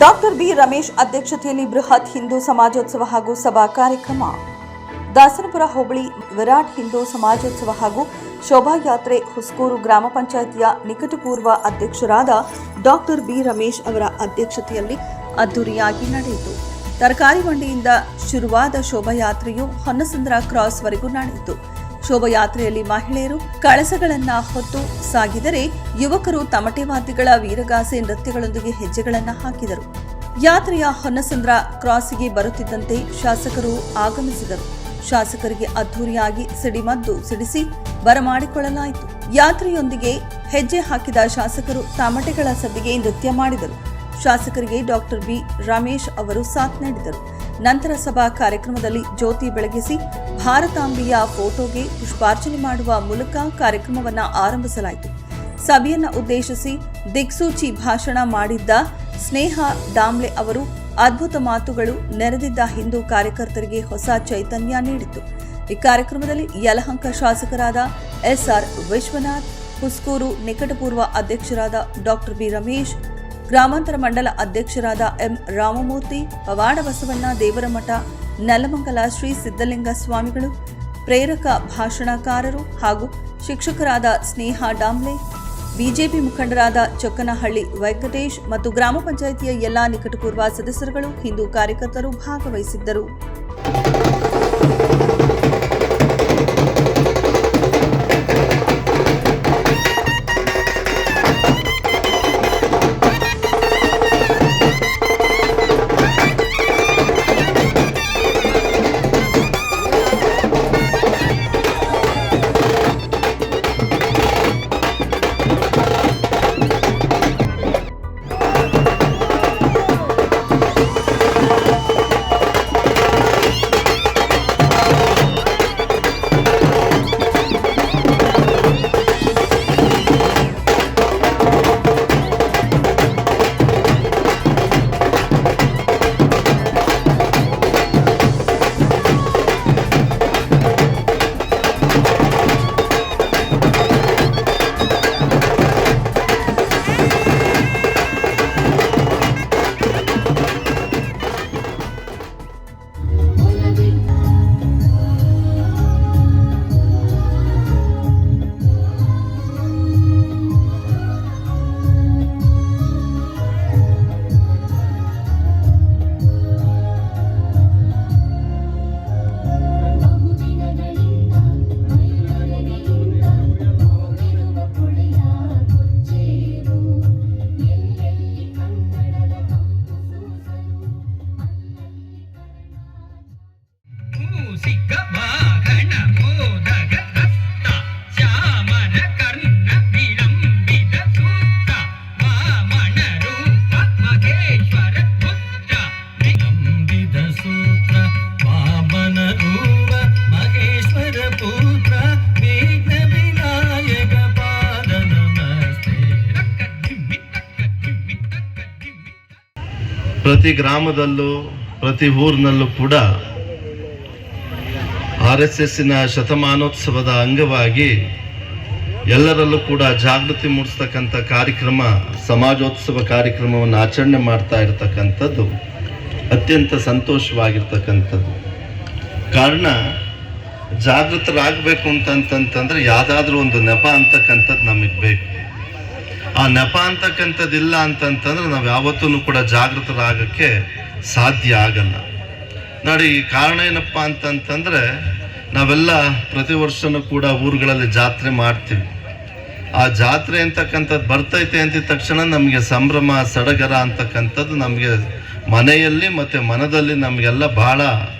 Doctor B Ramesh ಅಧ್ಯಕ್ಷತೆಯಲ್ಲಿ ಬೃಹತ್ ಹಿಂದೂ ಸಮಾಜೋತ್ಸವ ಹಾಗೂ ಸಭಾ ಕಾರ್ಯಕ್ರಮ. ದಾಸನಪುರ ಹೋಬಳಿ ವಿರಾಟ್ ಹಿಂದೂ ಸಮಾಜೋತ್ಸವ ಹಾಗೂ ಶೋಭಾಯಾತ್ರೆ ಹುಸ್ಕೂರು ಗ್ರಾಮ ಪಂಚಾಯಿತಿಯ ನಿಕಟಪೂರ್ವ ಅಧ್ಯಕ್ಷರಾದ ಡಾಕ್ಟರ್ ಬಿ ರಮೇಶ್ ಅವರ ಅಧ್ಯಕ್ಷತೆಯಲ್ಲಿ ಅದ್ದೂರಿಯಾಗಿ ನಡೆಯಿತು. ತರಕಾರಿ ಮಂಡಿಯಿಂದ ಶುರುವಾದ ಶೋಭಾಯಾತ್ರೆಯು ಹೊನ್ನಸಂದ್ರ ಕ್ರಾಸ್ವರೆಗೂ ನಡೆಯಿತು. ಶೋಭಾಯಾತ್ರೆಯಲ್ಲಿ ಮಹಿಳೆಯರು ಕಳಸಗಳನ್ನ ಹೊತ್ತು ಸಾಗಿದರೆ, ಯುವಕರು ತಮಟೆ ವಾದ್ಯಗಳ ವೀರಗಾಸೆ ನೃತ್ಯಗಳೊಂದಿಗೆ ಹೆಜ್ಜೆಗಳನ್ನು ಹಾಕಿದರು. ಯಾತ್ರೆಯ ಹೊನ್ನಸಂದ್ರ ಕ್ರಾಸಿಗೆ ಬರುತ್ತಿದ್ದಂತೆ ಶಾಸಕರು ಆಗಮಿಸಿದರು. ಶಾಸಕರಿಗೆ ಅದ್ದೂರಿಯಾಗಿ ಸಿಡಿಮದ್ದು ಸಿಡಿಸಿ ಬರಮಾಡಿಕೊಳ್ಳಲಾಯಿತು. ಯಾತ್ರೆಯೊಂದಿಗೆ ಹೆಜ್ಜೆ ಹಾಕಿದ ಶಾಸಕರು ತಮಟೆಗಳ ಸದ್ದಿಗೆ ನೃತ್ಯ ಮಾಡಿದರು. ಶಾಸಕರಿಗೆ ಡಾಕ್ಟರ್ ಬಿ ರಮೇಶ್ ಅವರು ಸಾಥ್ ನೀಡಿದರು. ನಂತರ ಸಭಾ ಕಾರ್ಯಕ್ರಮದಲ್ಲಿ ಜ್ಯೋತಿ ಬೆಳಗಿಸಿ ಭಾರತಾಂಬೆಯ ಫೋಟೋಗೆ ಪುಷ್ಪಾರ್ಚನೆ ಮಾಡುವ ಮೂಲಕ ಕಾರ್ಯಕ್ರಮವನ್ನು ಆರಂಭಿಸಲಾಯಿತು. ಸಭೆಯನ್ನು ಉದ್ದೇಶಿಸಿ ದಿಕ್ಸೂಚಿ ಭಾಷಣ ಮಾಡಿದ್ದ ಸ್ನೇಹ ಡಾಮ್ಲೆ ಅವರು ಅದ್ಭುತ ಮಾತುಗಳು ನೆರೆದಿದ್ದ ಹಿಂದೂ ಕಾರ್ಯಕರ್ತರಿಗೆ ಹೊಸ ಚೈತನ್ಯ ನೀಡಿತು. ಈ ಕಾರ್ಯಕ್ರಮದಲ್ಲಿ ಯಲಹಂಕ ಶಾಸಕರಾದ ಎಸ್ಆರ್ ವಿಶ್ವನಾಥ್, ಹುಸ್ಕೂರು ನಿಕಟಪೂರ್ವ ಅಧ್ಯಕ್ಷರಾದ ಡಾಕ್ಟರ್ ಬಿ ರಮೇಶ್, ಗ್ರಾಮಾಂತರ ಮಂಡಲ ಅಧ್ಯಕ್ಷರಾದ ಎಂ ರಾಮಮೂರ್ತಿ, ಪವಾಡ ಬಸವಣ್ಣ ದೇವರಮಠ, ನೆಲಮಂಗಲ ಶ್ರೀ ಸಿದ್ದಲಿಂಗ ಸ್ವಾಮಿಗಳು, ಪ್ರೇರಕ ಭಾಷಣಕಾರರು ಹಾಗೂ ಶಿಕ್ಷಕರಾದ ಸ್ನೇಹ ಡಾಮ್ಲೆ, ಬಿಜೆಪಿ ಮುಖಂಡರಾದ ಚೊಕ್ಕನಹಳ್ಳಿ ವೆಂಕಟೇಶ್ ಮತ್ತು ಗ್ರಾಮ ಪಂಚಾಯಿತಿಯ ಎಲ್ಲಾ ನಿಕಟಪೂರ್ವ ಸದಸ್ಯರುಗಳು, ಹಿಂದೂ ಕಾರ್ಯಕರ್ತರು ಭಾಗವಹಿಸಿದ್ದರು. ಪ್ರತಿ ಗ್ರಾಮದಲ್ಲೂ ಪ್ರತಿ ಊರಿನಲ್ಲೂ ಕೂಡ RSSನ ಶತಮಾನೋತ್ಸವದ ಅಂಗವಾಗಿ ಎಲ್ಲರಲ್ಲೂ ಕೂಡ ಜಾಗೃತಿ ಮೂಡಿಸ್ತಕ್ಕಂಥ ಕಾರ್ಯಕ್ರಮ, ಸಮಾಜೋತ್ಸವ ಕಾರ್ಯಕ್ರಮವನ್ನು ಆಚರಣೆ ಮಾಡ್ತಾ ಇರತಕ್ಕಂಥದ್ದು ಅತ್ಯಂತ ಸಂತೋಷವಾಗಿರ್ತಕ್ಕಂಥದ್ದು. ಕಾರಣ, ಜಾಗೃತರಾಗಬೇಕು ಅಂತಂತಂದ್ರೆ ಯಾವುದಾದ್ರೂ ಒಂದು ನೆಪ ಅಂತಕ್ಕಂಥದ್ದು ನಮಗೆ ಬೇಕು. ಆ ನೆಪ ಅಂತಕ್ಕಂಥದ್ದಿಲ್ಲ ಅಂತಂತಂದ್ರೆ ನಾವು ಯಾವತ್ತೂ ಕೂಡ ಜಾಗೃತರಾಗಕ್ಕೆ ಸಾಧ್ಯ ಆಗಲ್ಲ. ನೋಡಿ, ಕಾರಣ ಏನಪ್ಪ ಅಂತಂತಂದ್ರೆ ನಾವೆಲ್ಲ ಪ್ರತಿ ವರ್ಷನೂ ಕೂಡ ಊರುಗಳಲ್ಲಿ ಜಾತ್ರೆ ಮಾಡ್ತೀವಿ. ಆ ಜಾತ್ರೆ ಅಂತಕ್ಕಂಥದ್ದು ಬರ್ತೈತೆ ಅಂತಿದ ತಕ್ಷಣ ನಮಗೆ ಸಂಭ್ರಮ ಸಡಗರ ಅಂತಕ್ಕಂಥದ್ದು ನಮಗೆ ಮನೆಯಲ್ಲಿ ಮತ್ತು ಮನದಲ್ಲಿ ನಮಗೆಲ್ಲ ಬಹಳ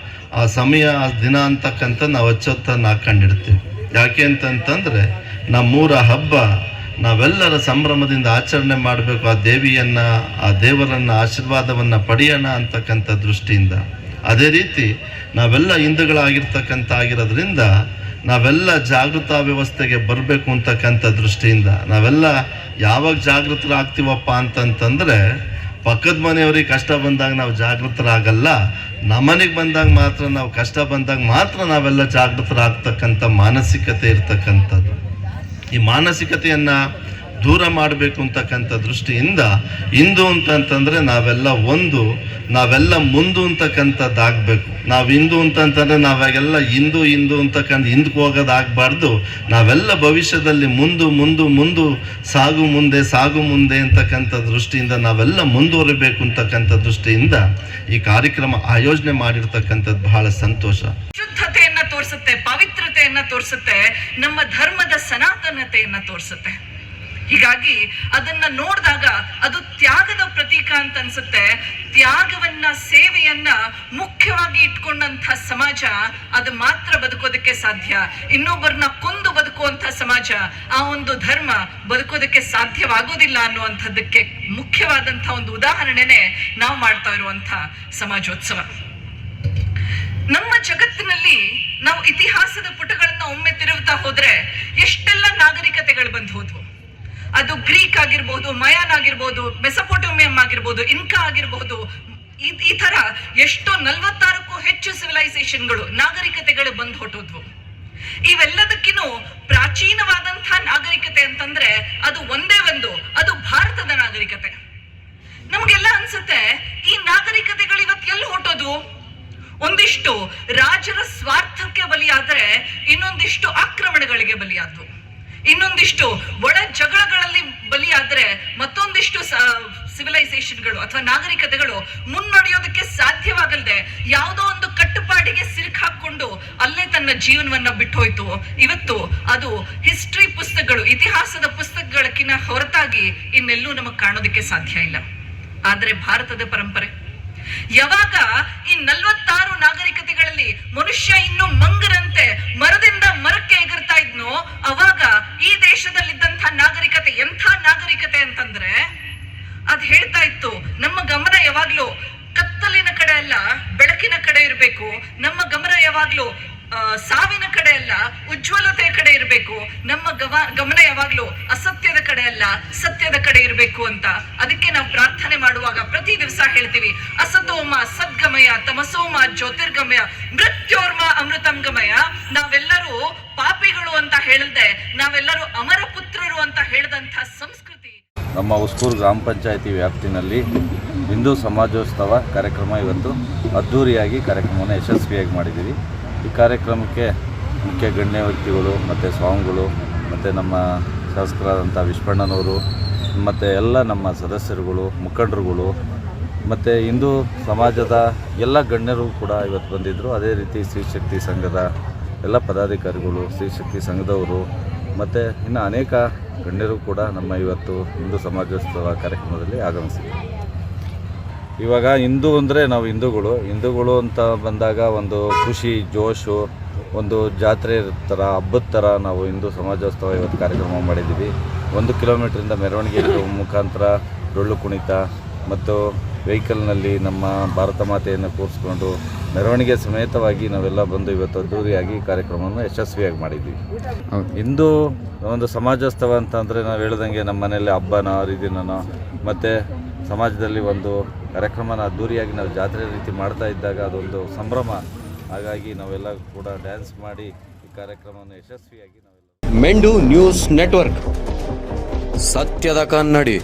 ಆ ಸಮಯ ದಿನ ಅಂತಕ್ಕಂಥದ್ದು ನಾವು ಅಚ್ಚೊತ್ತನ್ನು ಹಾಕೊಂಡಿರ್ತೀವಿ. ಯಾಕೆ ಅಂತಂತಂದರೆ ನಮ್ಮೂರ ಹಬ್ಬ ನಾವೆಲ್ಲರ ಸಂಭ್ರಮದಿಂದ ಆಚರಣೆ ಮಾಡಬೇಕು, ಆ ದೇವಿಯನ್ನು, ಆ ದೇವರನ್ನು ಆಶೀರ್ವಾದವನ್ನು ಪಡೆಯೋಣ ಅಂತಕ್ಕಂಥ ದೃಷ್ಟಿಯಿಂದ. ಅದೇ ರೀತಿ ನಾವೆಲ್ಲ ಆಗಿರೋದ್ರಿಂದ ನಾವೆಲ್ಲ ಜಾಗೃತಾ ವ್ಯವಸ್ಥೆಗೆ ಬರಬೇಕು ಅಂತಕ್ಕಂಥ ದೃಷ್ಟಿಯಿಂದ ನಾವೆಲ್ಲ ಯಾವಾಗ ಜಾಗೃತರಾಗ್ತೀವಪ್ಪ ಅಂತಂತಂದರೆ, ಪಕ್ಕದ ಮನೆಯವ್ರಿಗೆ ಕಷ್ಟ ಬಂದಾಗ ನಾವು ಜಾಗೃತರಾಗಲ್ಲ, ನಮ್ಮನೆಗೆ ಬಂದಾಗ ಮಾತ್ರ, ನಾವು ಕಷ್ಟ ಬಂದಾಗ ಮಾತ್ರ ನಾವೆಲ್ಲ ಜಾಗೃತರಾಗ್ತಕ್ಕಂಥ ಮಾನಸಿಕತೆ ಇರ್ತಕ್ಕಂಥದ್ದು. ಈ ಮಾನಸಿಕತೆಯನ್ನು ದೂರ ಮಾಡಬೇಕು ಅಂತಕ್ಕಂಥ ದೃಷ್ಟಿಯಿಂದ ಹಿಂದೂ ಅಂತಂತಂದರೆ ನಾವೆಲ್ಲ ಒಂದು, ನಾವೆಲ್ಲ ಮುಂದು ಅಂತಕ್ಕಂಥದ್ದಾಗಬೇಕು. ನಾವು ಹಿಂದೂ ಅಂತಂತಂದರೆ ನಾವಾಗೆಲ್ಲ ಹಿಂದೂ ಅಂತಕ್ಕಂಥ ಹಿಂದಕ್ಕೆ ಹೋಗೋದಾಗಬಾರ್ದು. ನಾವೆಲ್ಲ ಭವಿಷ್ಯದಲ್ಲಿ ಮುಂದು ಸಾಗು ಮುಂದೆ ಅಂತಕ್ಕಂಥ ದೃಷ್ಟಿಯಿಂದ ನಾವೆಲ್ಲ ಮುಂದುವರಿಬೇಕು ಅಂತಕ್ಕಂಥ ದೃಷ್ಟಿಯಿಂದ ಈ ಕಾರ್ಯಕ್ರಮ ಆಯೋಜನೆ ಮಾಡಿರ್ತಕ್ಕಂಥದ್ದು ಬಹಳ ಸಂತೋಷ. ಶುದ್ಧತೆಯನ್ನ ತೋರಿಸುತ್ತೆ, ಪವಿತ್ರತೆಯನ್ನ ತೋರಿಸುತ್ತೆ, ನಮ್ಮ ಧರ್ಮದ ಸನಾತನತೆಯನ್ನ ತೋರಿಸುತ್ತೆ. ಹೀಗಾಗಿ ಅದನ್ನ ನೋಡಿದಾಗ ಅದು ತ್ಯಾಗದ ಪ್ರತೀಕ ಅಂತ ಅನ್ಸುತ್ತೆ. ತ್ಯಾಗವನ್ನ, ಸೇವೆಯನ್ನ ಮುಖ್ಯವಾಗಿ ಇಟ್ಕೊಂಡಂತ ಸಮಾಜ ಅದು ಮಾತ್ರ ಬದುಕೋದಕ್ಕೆ ಸಾಧ್ಯ. ಇನ್ನೊಬ್ಬರನ್ನ ಕೊಂದು ಬದುಕುವಂತ ಸಮಾಜ, ಆ ಒಂದು ಧರ್ಮ ಬದುಕೋದಕ್ಕೆ ಸಾಧ್ಯವಾಗೋದಿಲ್ಲ ಅನ್ನುವಂಥದ್ದಕ್ಕೆ ಮುಖ್ಯವಾದಂತಹ ಒಂದು ಉದಾಹರಣೆನೆ ನಾವು ಮಾಡ್ತಾ ಇರುವಂತ ಸಮಾಜೋತ್ಸವ. ನಮ್ಮ ಜಗತ್ತಿನಲ್ಲಿ ನಾವು ಇತಿಹಾಸದ ಪುಟಗಳನ್ನ ಒಮ್ಮೆ ತಿರುಗುತ್ತಾ ಹೋದ್ರೆ ಎಷ್ಟೆಲ್ಲ ನಾಗರಿಕತೆಗಳು ಬಂದು ಹೋದ್ವು. ಅದು ಗ್ರೀಕ್ ಆಗಿರ್ಬೋದು, ಮಯಾನ್ ಆಗಿರ್ಬೋದು, ಮೆಸೊಪೊಟೇಮಿಯಂ ಆಗಿರ್ಬೋದು, ಇನ್ಕಾ ಆಗಿರ್ಬೋದು, ಈ ತರ ಎಷ್ಟೋ 46ಕ್ಕೂ ಹೆಚ್ಚು ಸಿವಿಲೈಸೇಷನ್ಗಳು, ನಾಗರಿಕತೆಗಳು ಬಂದು ಹೊಟ್ಟೋದ್ವು. ಇವೆಲ್ಲದಕ್ಕಿನ್ನೂ ಪ್ರಾಚೀನವಾದಂತಹ ನಾಗರಿಕತೆ ಅಂತಂದ್ರೆ ಅದು ಒಂದೇ ಒಂದು, ಅದು ಭಾರತದ ನಾಗರಿಕತೆ. ನಮ್ಗೆಲ್ಲ ಅನ್ಸುತ್ತೆ ಈ ನಾಗರಿಕತೆಗಳು ಇವತ್ತು ಎಲ್ಲಿ ಹೊಟ್ಟೋದು? ಒಂದಿಷ್ಟು ರಾಜರ ಸ್ವಾರ್ಥಕ್ಕೆ ಬಲಿಯಾದರೆ ಇನ್ನೊಂದಿಷ್ಟು ಆಕ್ರಮಣಗಳಿಗೆ ಬಲಿಯಾದ್ವು, ಇನ್ನೊಂದಿಷ್ಟು ಒಳ ಜಗಳಗಳಲ್ಲಿ ಬಲಿಯಾದ್ರೆ ಮತ್ತೊಂದಿಷ್ಟು ಸಿವಿಲೈಸೇಷನ್ಗಳು ಅಥವಾ ನಾಗರಿಕತೆಗಳು ಮುನ್ನಡೆಯೋದಕ್ಕೆ ಸಾಧ್ಯವಾಗಲ್ದೆ ಯಾವುದೋ ಒಂದು ಕಟ್ಟುಪಾಡಿಗೆ ಸಿಲುಕು ಹಾಕೊಂಡು ಅಲ್ಲೇ ತನ್ನ ಜೀವನವನ್ನ ಬಿಟ್ಟು ಹೋಯ್ತು. ಇವತ್ತು ಅದು ಹಿಸ್ಟ್ರಿ ಪುಸ್ತಕಗಳು, ಇತಿಹಾಸದ ಪುಸ್ತಕಗಳಕ್ಕಿಂತ ಹೊರತಾಗಿ ಇನ್ನೆಲ್ಲೂ ನಮಗೆ ಕಾಣೋದಕ್ಕೆ ಸಾಧ್ಯ ಇಲ್ಲ. ಆದ್ರೆ ಭಾರತದ ಪರಂಪರೆ ಯಾವಾಗ ಈ 46 ನಾಗರಿಕತೆಗಳಲ್ಲಿ ಮನುಷ್ಯ ಇನ್ನು ಮಂಗರಂತೆ ಮರದಿಂದ ಮರಕ್ಕೆ ಎಗರ್ತಾ ಇದ್ನೋ, ಅವಾಗ ಈ ದೇಶದಲ್ಲಿದ್ದಂತಹ ನಾಗರಿಕತೆ ಎಂಥ ನಾಗರಿಕತೆ ಅಂತಂದ್ರೆ ಅದ್ ಹೇಳ್ತಾ ಇತ್ತು, ನಮ್ಮ ಗಮನ ಯಾವಾಗ್ಲೂ ಕತ್ತಲಿನ ಕಡೆ ಅಲ್ಲ ಬೆಳಕಿನ ಕಡೆ ಇರಬೇಕು, ನಮ್ಮ ಗಮನ ಯಾವಾಗ್ಲೂ ಸಾವಿನ ಕಡೆ ಅಲ್ಲ ಉಜ್ವಲತೆಯ ಕಡೆ ಇರಬೇಕು, ನಮ್ಮ ಗಮನ ಯಾವಾಗ್ಲೂ ಅಸತ್ಯದ ಕಡೆ ಅಲ್ಲ ಸತ್ಯದ ಕಡೆ ಇರಬೇಕು ಅಂತ. ಅದಕ್ಕೆ ನಾವು ಪ್ರಾರ್ಥನೆ ಮಾಡುವಾಗ ಪ್ರತಿ ದಿವಸ ಹೇಳ್ತೀವಿ, ಅಸತೋಮ ಸದ್ಗಮಯ ತಮಸೋಮ ಜ್ಯೋತಿರ್ಗಮಯ ಮೃತ್ಯೋರ್ಮ ಅಮೃತಂ ಗಮಯ. ನಾವೆಲ್ಲರೂ ಪಾಪಿಗಳು ಅಂತ ಹೇಳದೆ ನಾವೆಲ್ಲರೂ ಅಮರ ಪುತ್ರರು ಅಂತ ಹೇಳಿದಂಥ ಸಂಸ್ಕೃತಿ. ನಮ್ಮ ಉಸ್ಕೂರು ಗ್ರಾಮ ಪಂಚಾಯಿತಿ ವ್ಯಾಪ್ತಿನಲ್ಲಿ ಹಿಂದೂ ಸಮಾಜೋತ್ಸವ ಕಾರ್ಯಕ್ರಮ ಇವತ್ತು ಅದ್ಧೂರಿಯಾಗಿ ಕಾರ್ಯಕ್ರಮವನ್ನು ಯಶಸ್ವಿಯಾಗಿ ಮಾಡಿದ್ದೀವಿ. ಈ ಕಾರ್ಯಕ್ರಮಕ್ಕೆ ಮುಖ್ಯ ಗಣ್ಯ ವ್ಯಕ್ತಿಗಳು ಮತ್ತು ಸ್ವಾಮಿಗಳು ಮತ್ತು ನಮ್ಮ ಶಾಸಕರಾದಂಥ ವಿಶ್ವಣ್ಣನವರು ಮತ್ತು ಎಲ್ಲ ನಮ್ಮ ಸದಸ್ಯರುಗಳು, ಮುಖಂಡರುಗಳು ಮತ್ತು ಹಿಂದೂ ಸಮಾಜದ ಎಲ್ಲ ಗಣ್ಯರು ಕೂಡ ಇವತ್ತು ಬಂದಿದ್ದರು. ಅದೇ ರೀತಿ ಸ್ತ್ರೀಶಕ್ತಿ ಸಂಘದ ಎಲ್ಲ ಪದಾಧಿಕಾರಿಗಳು, ಸ್ತ್ರೀಶಕ್ತಿ ಸಂಘದವರು ಮತ್ತು ಇನ್ನು ಅನೇಕ ಗಣ್ಯರು ಕೂಡ ನಮ್ಮ ಇವತ್ತು ಹಿಂದೂ ಸಮಾಜೋತ್ಸವ ಕಾರ್ಯಕ್ರಮದಲ್ಲಿ ಆಗಮಿಸಿದ್ದಾರೆ. ಇವಾಗ ಹಿಂದೂ ಅಂದರೆ ನಾವು ಹಿಂದೂಗಳು ಅಂತ ಬಂದಾಗ ಒಂದು ಖುಷಿ, ಜೋಶು, ಒಂದು ಜಾತ್ರೆ ಥರ, ಹಬ್ಬದ ಥರ ನಾವು ಹಿಂದೂ ಸಮಾಜೋತ್ಸವ ಇವತ್ತು ಕಾರ್ಯಕ್ರಮ ಮಾಡಿದ್ದೀವಿ. 1 ಕಿಲೋಮೀಟ್ರಿಂದ ಮೆರವಣಿಗೆ ಮುಖಾಂತರ ಡೊಳ್ಳು ಕುಣಿತ ಮತ್ತು ವೆಹಿಕಲ್ನಲ್ಲಿ ನಮ್ಮ ಭಾರತ ಮಾತೆಯನ್ನು ಕೂರಿಸ್ಕೊಂಡು ಮೆರವಣಿಗೆ ಸಮೇತವಾಗಿ ನಾವೆಲ್ಲ ಬಂದು ಇವತ್ತು ಅದ್ದೂರಿಯಾಗಿ ಕಾರ್ಯಕ್ರಮವನ್ನು ಯಶಸ್ವಿಯಾಗಿ ಮಾಡಿದ್ದೀವಿ. ಹಿಂದೂ ಒಂದು ಸಮಾಜೋತ್ಸವ ಅಂತಂದರೆ ನಾವು ಹೇಳ್ದಂಗೆ ನಮ್ಮ ಮನೆಯಲ್ಲಿ ಹಬ್ಬನ ಹರಿದಿನನೋ ಮತ್ತು ಸಮಾಜದಲ್ಲಿ ಒಂದು ಕಾರ್ಯಕ್ರಮನ ಅದ್ದೂರಿಯಾಗಿ ನಾವು ಜಾತ್ರೆ ರೀತಿ ಮಾಡ್ತಾ ಇದ್ದಾಗ ಅದೊಂದು ಸಂಭ್ರಮ. ಹಾಗಾಗಿ ನಾವೆಲ್ಲ ಕೂಡ ಡ್ಯಾನ್ಸ್ ಮಾಡಿ ಈ ಕಾರ್ಯಕ್ರಮವನ್ನು ಯಶಸ್ವಿಯಾಗಿ ನಾವೆಲ್ಲ ಮೆಂಡು ನ್ಯೂಸ್ ನೆಟ್ವರ್ಕ್, ಸತ್ಯದ ಕನ್ನಡಿ.